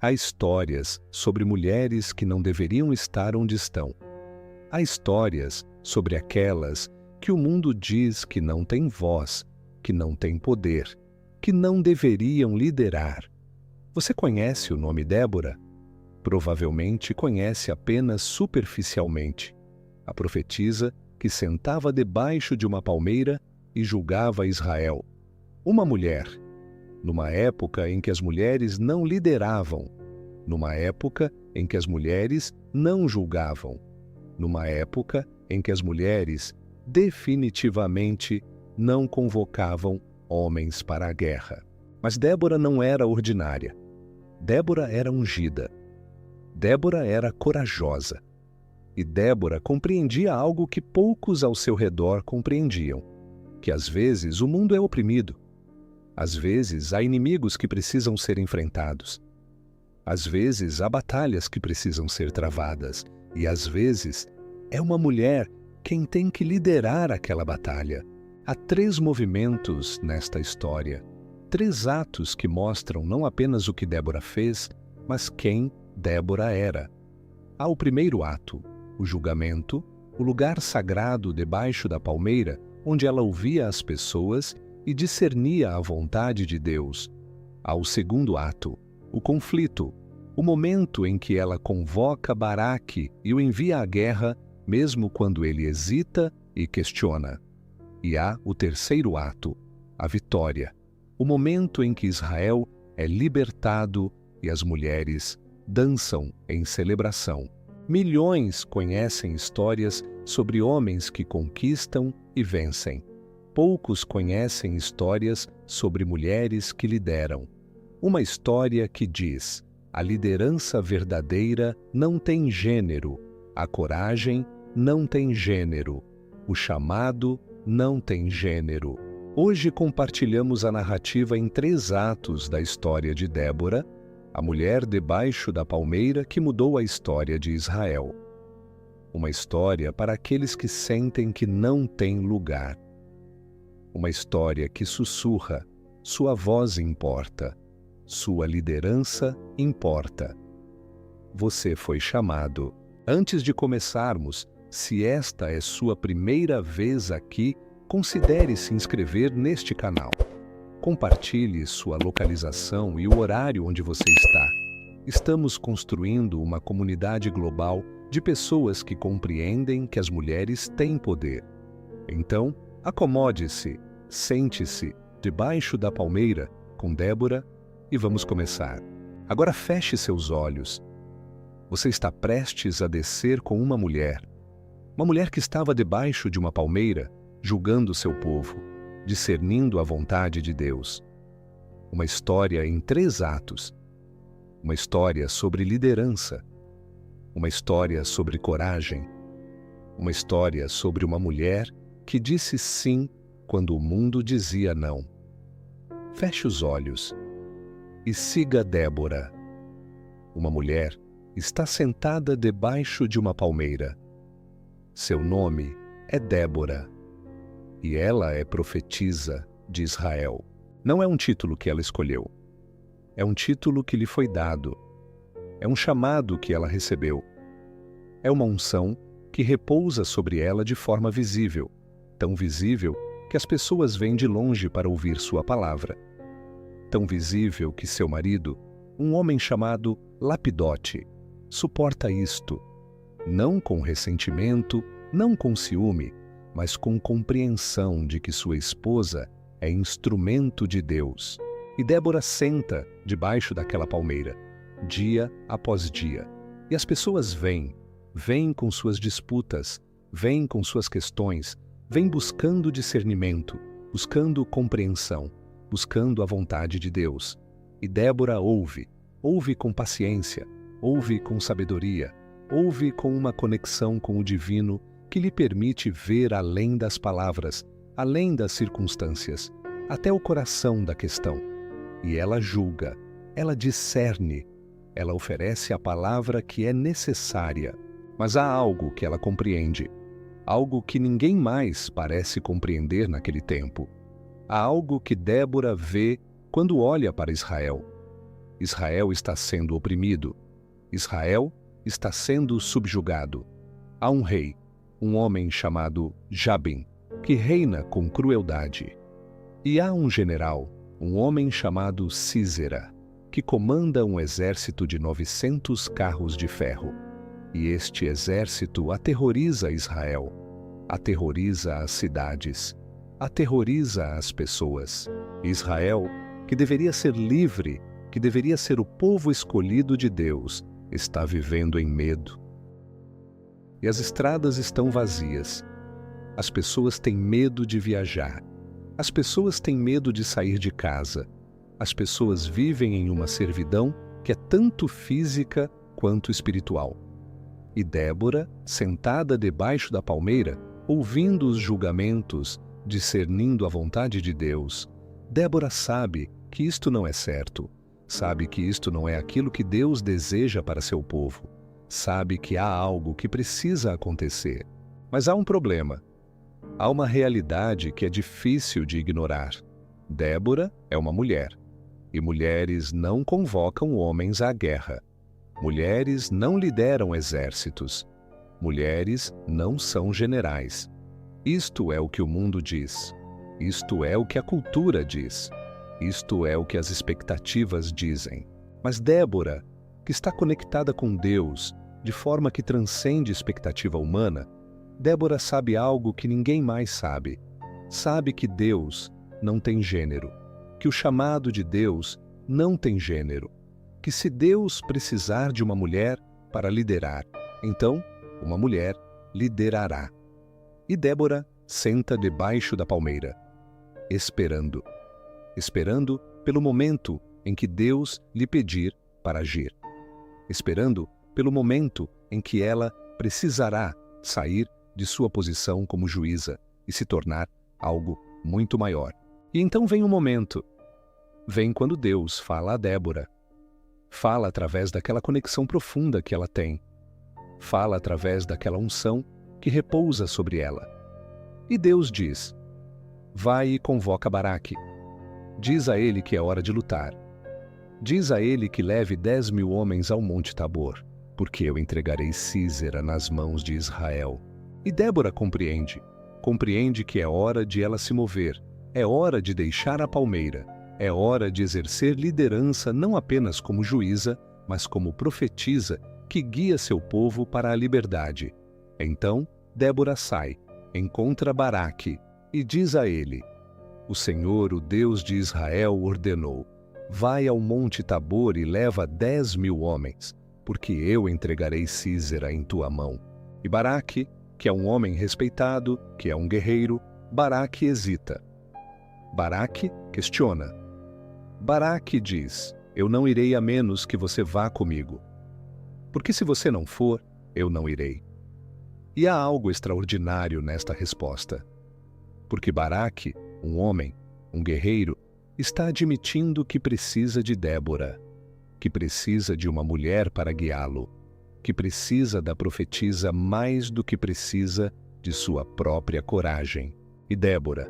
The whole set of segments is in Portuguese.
Há histórias sobre mulheres que não deveriam estar onde estão. Há histórias sobre aquelas que o mundo diz que não têm voz, que não têm poder, que não deveriam liderar. Você conhece o nome Débora? Provavelmente conhece apenas superficialmente. A profetisa que sentava debaixo de uma palmeira e julgava Israel. Uma mulher, numa época em que as mulheres não lideravam, numa época em que as mulheres não julgavam, numa época em que as mulheres definitivamente não convocavam homens para a guerra. Mas Débora não era ordinária. Débora era ungida. Débora era corajosa. E Débora compreendia algo que poucos ao seu redor compreendiam, que às vezes o mundo é oprimido. Às vezes há inimigos que precisam ser enfrentados. Às vezes há batalhas que precisam ser travadas. E às vezes é uma mulher quem tem que liderar aquela batalha. Há 3 movimentos nesta história. 3 atos que mostram não apenas o que Débora fez, mas quem Débora era. Há o primeiro ato, o julgamento, o lugar sagrado debaixo da palmeira, onde ela ouvia as pessoas e discernia a vontade de Deus. Há o segundo ato, o conflito, o momento em que ela convoca Baraque e o envia à guerra, mesmo quando ele hesita e questiona. E há o terceiro ato, a vitória, o momento em que Israel é libertado e as mulheres dançam em celebração. Milhões conhecem histórias sobre homens que conquistam e vencem. Poucos conhecem histórias sobre mulheres que lideram. Uma história que diz: a liderança verdadeira não tem gênero, a coragem não tem gênero, o chamado não tem gênero. Hoje compartilhamos a narrativa em 3 atos da história de Débora, a mulher debaixo da palmeira que mudou a história de Israel. Uma história para aqueles que sentem que não têm lugar. Uma história que sussurra: sua voz importa, sua liderança importa. Você foi chamado. Antes de começarmos, se esta é sua primeira vez aqui, considere se inscrever neste canal. Compartilhe sua localização e o horário onde você está. Estamos construindo uma comunidade global de pessoas que compreendem que as mulheres têm poder. Então, acomode-se, sente-se debaixo da palmeira com Débora e vamos começar. Agora feche seus olhos. Você está prestes a descer com uma mulher que estava debaixo de uma palmeira, julgando seu povo, discernindo a vontade de Deus. Uma história em 3 atos. Uma história sobre liderança. Uma história sobre coragem. Uma história sobre uma mulher que disse sim quando o mundo dizia não. Feche os olhos e siga Débora. Uma mulher está sentada debaixo de uma palmeira. Seu nome é Débora. E ela é profetisa de Israel. Não é um título que ela escolheu. É um título que lhe foi dado. É um chamado que ela recebeu. É uma unção que repousa sobre ela de forma visível, tão visível que as pessoas vêm de longe para ouvir sua palavra. Tão visível que seu marido, um homem chamado Lapidote, suporta isto, não com ressentimento, não com ciúme, mas com compreensão de que sua esposa é instrumento de Deus. E Débora senta debaixo daquela palmeira, dia após dia. E as pessoas vêm com suas disputas, vêm com suas questões, vêm buscando discernimento, buscando compreensão, buscando a vontade de Deus. E Débora ouve com paciência, ouve com sabedoria, ouve com uma conexão com o divino que lhe permite ver além das palavras, além das circunstâncias, até o coração da questão. E ela julga, ela discerne, ela oferece a palavra que é necessária. Mas há algo que ela compreende, algo que ninguém mais parece compreender naquele tempo. Há algo que Débora vê quando olha para Israel. Israel está sendo oprimido. Israel está sendo subjugado. Há um rei, um homem chamado Jabim, que reina com crueldade. E há um general, um homem chamado Sísera, que comanda um exército de 900 carros de ferro. E este exército aterroriza Israel, aterroriza as cidades, aterroriza as pessoas. Israel, que deveria ser livre, que deveria ser o povo escolhido de Deus, está vivendo em medo. E as estradas estão vazias. As pessoas têm medo de viajar. As pessoas têm medo de sair de casa. As pessoas vivem em uma servidão que é tanto física quanto espiritual. E Débora, sentada debaixo da palmeira, ouvindo os julgamentos, discernindo a vontade de Deus, Débora sabe que isto não é certo, sabe que isto não é aquilo que Deus deseja para seu povo, sabe que há algo que precisa acontecer. Mas há um problema. Há uma realidade que é difícil de ignorar. Débora é uma mulher. E mulheres não convocam homens à guerra. Mulheres não lideram exércitos. Mulheres não são generais. Isto é o que o mundo diz. Isto é o que a cultura diz. Isto é o que as expectativas dizem. Mas Débora, que está conectada com Deus de forma que transcende expectativa humana, Débora sabe algo que ninguém mais sabe. Sabe que Deus não tem gênero, que o chamado de Deus não tem gênero, que se Deus precisar de uma mulher para liderar, então uma mulher liderará. E Débora senta debaixo da palmeira, esperando pelo momento em que Deus lhe pedir para agir, esperando pelo momento em que ela precisará sair de sua posição como juíza e se tornar algo muito maior. E então vem um momento. Vem quando Deus fala a Débora. Fala através daquela conexão profunda que ela tem. Fala através daquela unção que repousa sobre ela. E Deus diz: vai e convoca Baraque. Diz a ele que é hora de lutar. Diz a ele que leve 10.000 homens ao Monte Tabor, porque eu entregarei Sísera nas mãos de Israel. E Débora compreende que é hora de ela se mover, é hora de deixar a palmeira, é hora de exercer liderança não apenas como juíza, mas como profetisa que guia seu povo para a liberdade. Então, Débora sai, encontra Baraque e diz a ele: o Senhor, o Deus de Israel, ordenou: vai ao Monte Tabor e leva 10.000 homens, porque eu entregarei Sísera em tua mão. E Baraque, que é um homem respeitado, que é um guerreiro, Baraque hesita. Baraque questiona. Baraque diz: eu não irei a menos que você vá comigo. Porque se você não for, eu não irei. E há algo extraordinário nesta resposta. Porque Baraque, um homem, um guerreiro, está admitindo que precisa de Débora, que precisa de uma mulher para guiá-lo, que precisa da profetisa mais do que precisa de sua própria coragem. E Débora,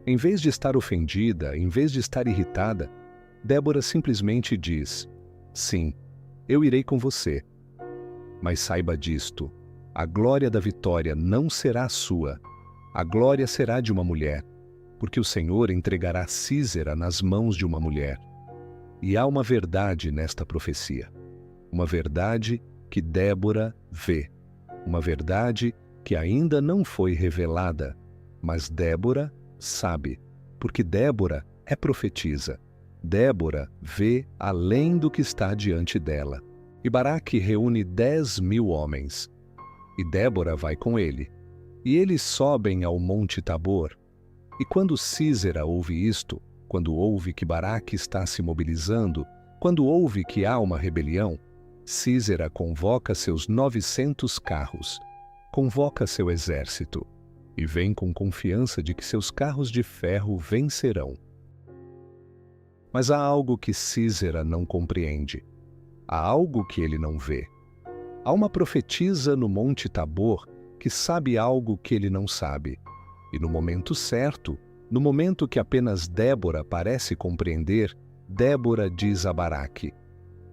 em vez de estar ofendida, em vez de estar irritada, Débora simplesmente diz: sim, eu irei com você. Mas saiba disto, a glória da vitória não será sua, a glória será de uma mulher, porque o Senhor entregará Sísera nas mãos de uma mulher. E há uma verdade nesta profecia, uma verdade que Débora vê, uma verdade que ainda não foi revelada, mas Débora sabe, porque Débora é profetisa. Débora vê além do que está diante dela. E Baraque reúne 10.000 homens. E Débora vai com ele. E eles sobem ao Monte Tabor. E quando Sísera ouve isto, quando ouve que Baraque está se mobilizando, quando ouve que há uma rebelião, Sísera convoca seus 900 carros, convoca seu exército, e vem com confiança de que seus carros de ferro vencerão. Mas há algo que Sísera não compreende. Há algo que ele não vê. Há uma profetisa no Monte Tabor que sabe algo que ele não sabe. E no momento certo, no momento que apenas Débora parece compreender, Débora diz a Baraque: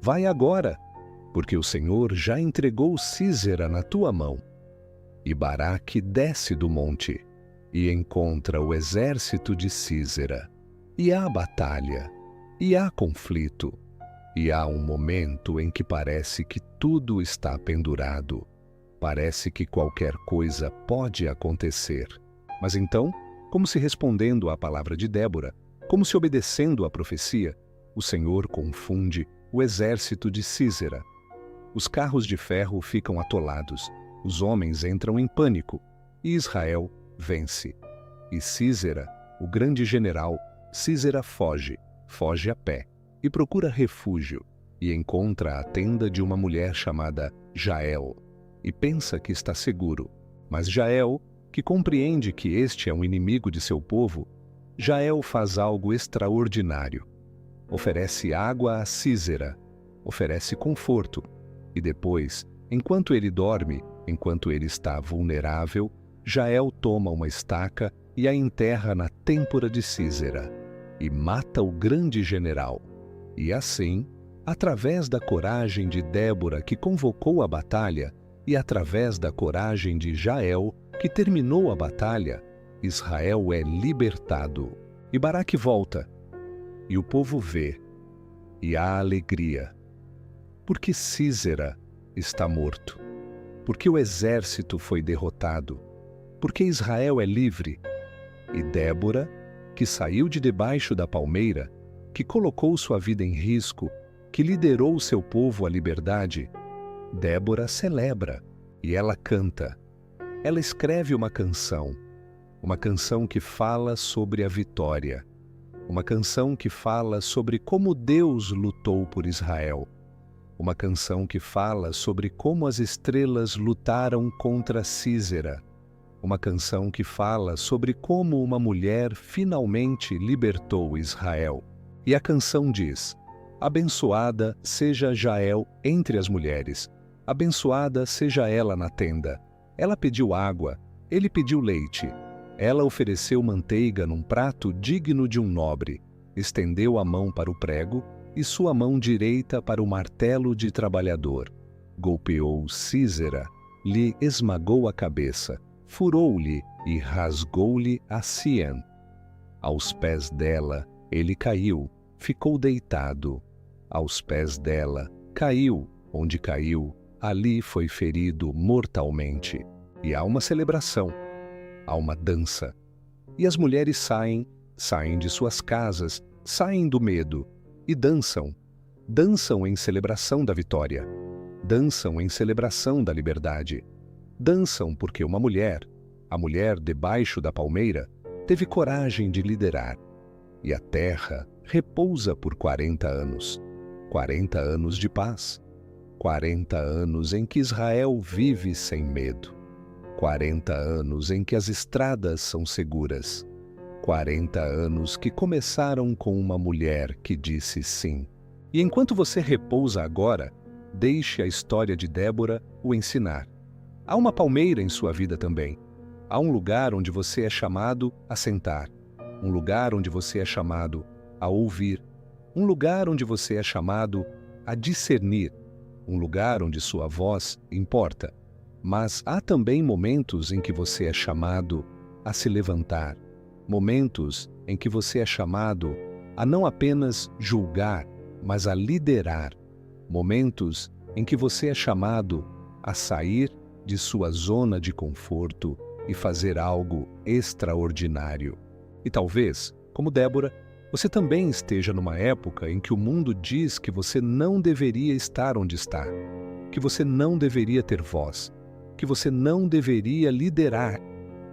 Vai agora, porque o Senhor já entregou Sísera na tua mão. E Baraque desce do monte e encontra o exército de Sísera. E há batalha, e há conflito, e há um momento em que parece que tudo está pendurado. Parece que qualquer coisa pode acontecer. Mas então, como se respondendo à palavra de Débora, como se obedecendo à profecia, o Senhor confunde o exército de Sísera. Os carros de ferro ficam atolados, os homens entram em pânico, e Israel vence. E Sísera, o grande general, Sísera foge a pé, e procura refúgio, e encontra a tenda de uma mulher chamada Jael, e pensa que está seguro. Mas Jael, que compreende que este é um inimigo de seu povo, Jael faz algo extraordinário. Oferece água a Sísera, oferece conforto, e depois, enquanto ele dorme, enquanto ele está vulnerável, Jael toma uma estaca e a enterra na têmpora de Sísera, e mata o grande general. E assim, através da coragem de Débora, que convocou a batalha, e através da coragem de Jael, que terminou a batalha, Israel é libertado. E Baraque volta, e o povo vê, e há alegria. Porque Sísera está morto, porque o exército foi derrotado, porque Israel é livre. E Débora, que saiu de debaixo da palmeira, que colocou sua vida em risco, que liderou seu povo à liberdade, Débora celebra e ela canta. Ela escreve uma canção que fala sobre a vitória, uma canção que fala sobre como Deus lutou por Israel, uma canção que fala sobre como as estrelas lutaram contra Sísera, uma canção que fala sobre como uma mulher finalmente libertou Israel. E a canção diz: abençoada seja Jael entre as mulheres, abençoada seja ela na tenda. Ela pediu água, ele pediu leite. Ela ofereceu manteiga num prato digno de um nobre, estendeu a mão para o prego e sua mão direita para o martelo de trabalhador. Golpeou Sísera, lhe esmagou a cabeça, furou-lhe e rasgou-lhe a sien. Aos pés dela ele caiu, ficou deitado. Aos pés dela caiu, onde caiu, ali foi ferido mortalmente. E há uma celebração, há uma dança. E as mulheres saem de suas casas, saem do medo e dançam. Dançam em celebração da vitória. Dançam em celebração da liberdade. Dançam porque uma mulher, a mulher debaixo da palmeira, teve coragem de liderar. E a terra repousa por 40 anos. 40 anos de paz. 40 anos em que Israel vive sem medo. 40 anos em que as estradas são seguras. 40 anos que começaram com uma mulher que disse sim. E enquanto você repousa agora, deixe a história de Débora o ensinar. Há uma palmeira em sua vida também. Há um lugar onde você é chamado a sentar. Um lugar onde você é chamado a ouvir. Um lugar onde você é chamado a discernir. Um lugar onde sua voz importa. Mas há também momentos em que você é chamado a se levantar. Momentos em que você é chamado a não apenas julgar, mas a liderar. Momentos em que você é chamado a sair de sua zona de conforto e fazer algo extraordinário. E talvez, como Débora, você também esteja numa época em que o mundo diz que você não deveria estar onde está, que você não deveria ter voz, que você não deveria liderar,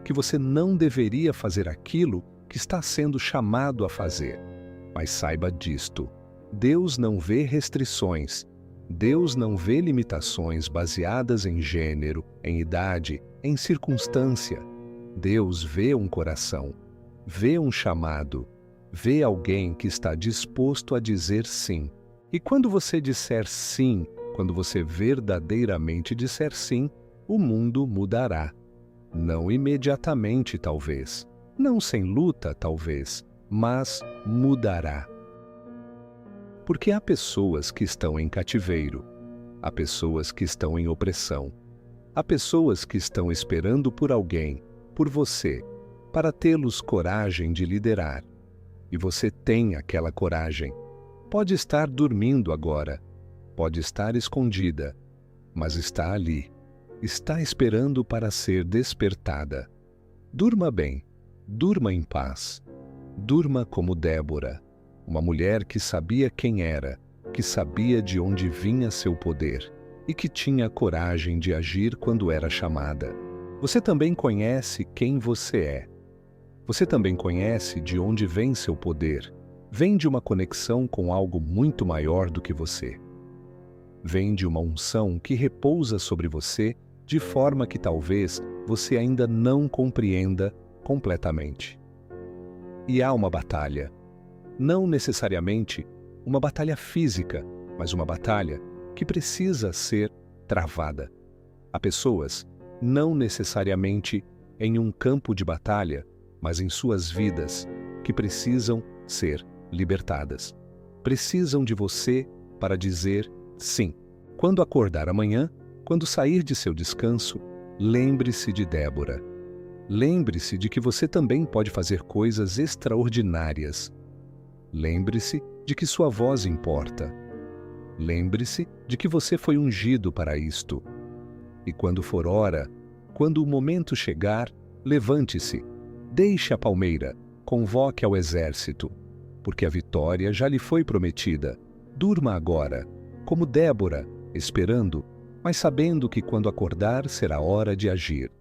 que você não deveria fazer aquilo que está sendo chamado a fazer. Mas saiba disto: Deus não vê restrições, Deus não vê limitações baseadas em gênero, em idade, em circunstância. Deus vê um coração, vê um chamado, vê alguém que está disposto a dizer sim. E quando você disser sim, quando você verdadeiramente disser sim, o mundo mudará. Não imediatamente, talvez. Não sem luta, talvez. Mas mudará. Porque há pessoas que estão em cativeiro, há pessoas que estão em opressão, há pessoas que estão esperando por alguém, por você, para tê-los coragem de liderar. E você tem aquela coragem. Pode estar dormindo agora, pode estar escondida, mas está ali, está esperando para ser despertada. Durma bem, durma em paz, durma como Débora, uma mulher que sabia quem era, que sabia de onde vinha seu poder e que tinha coragem de agir quando era chamada. Você também conhece quem você é. Você também conhece de onde vem seu poder. Vem de uma conexão com algo muito maior do que você. Vem de uma unção que repousa sobre você de forma que talvez você ainda não compreenda completamente. E há uma batalha. Não necessariamente uma batalha física, mas uma batalha que precisa ser travada. Há pessoas, não necessariamente em um campo de batalha, mas em suas vidas, que precisam ser libertadas. Precisam de você para dizer sim. Quando acordar amanhã, quando sair de seu descanso, lembre-se de Débora. Lembre-se de que você também pode fazer coisas extraordinárias. Lembre-se de que sua voz importa. Lembre-se de que você foi ungido para isto. E quando for hora, quando o momento chegar, levante-se, deixe a palmeira, convoque ao exército, porque a vitória já lhe foi prometida. Durma agora, como Débora, esperando, mas sabendo que quando acordar será hora de agir.